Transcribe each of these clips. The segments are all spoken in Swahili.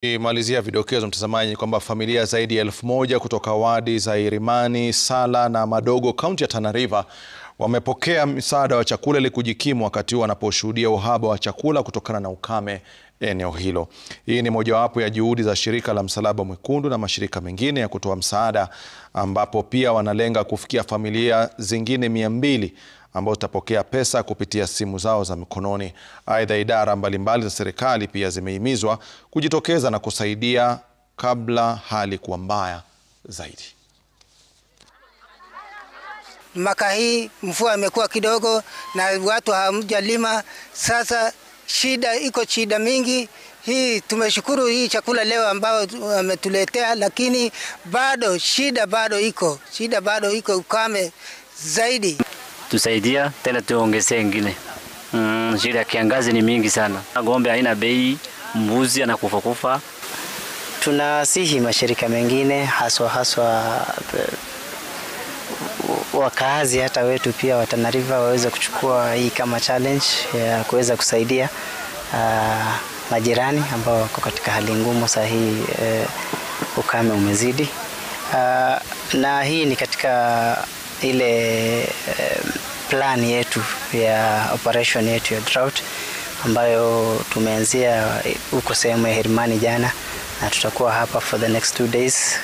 Imalizia vidokezo mtazamaji kwamba familia zaidi ya 1000 kutoka wadi za Irimani, Sala na Madogo kaunti ya Tana River wamepokea msaada wa chakula ili kujikimu wakati wanaposhuhudia uhaba wa chakula kutokana na ukame eneo hilo. Hii ni mojawapo ya juhudi za shirika la Msalaba Mwekundu na mashirika mengine ya kutoa msaada, ambapo pia wanalenga kufikia familia zingine 200 ambao zitapokea pesa kupitia simu zao za mikononi. Aidha, idara mbalimbali za serikali pia zimehimizwa kujitokeza na kusaidia kabla hali kuwa mbaya zaidi. Mwaka hii mvua imekuwa kidogo na watu hawajalima. Sasa shida mingi. Hii tumeshukuru hii chakula leo ambao wametuletea, lakini bado shida iko ukame zaidi. Tusaidia tena tuongezee ingine. Shida ya kiangazi ni mingi sana. Ng'ombe haina bei, mbuzi anakufa. Tunasihi mashirika mengine haswa wakazi hata wetu pia wa Tana River waweze kuchukua hii kama challenge ya kuweza kusaidia majirani ambao wako katika hali ngumu saa hii. Ukame umezidi, na hii ni katika ile plan yetu ya operation yetu ya drought ambayo tumeanzia huko sehemu ya Irimani jana, na tutakuwa hapa for the next 2 days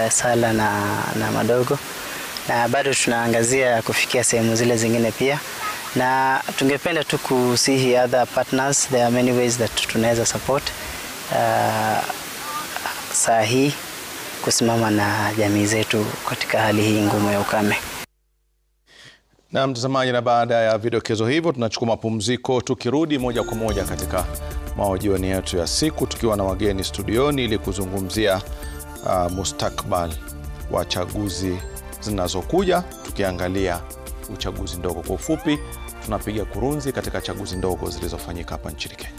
Sala na Madogo, na bado tunaangazia kufikia sehemu zile zingine pia, na tungependa tu kusihi other partners. There are many ways that tunaweza support saa hii kusimama na jamii zetu katika hali hii ngumu ya ukame. Na mtazamaji, na baada ya vidokezo hivyo tunachukua mapumziko, tukirudi moja kwa moja katika mahojiano yetu ya siku tukiwa na wageni studioni ili kuzungumzia mustakbal wa chaguzi zinazokuja, tukiangalia uchaguzi ndogo. Kwa ufupi, tunapiga kurunzi katika chaguzi ndogo zilizofanyika hapa nchini Kenya.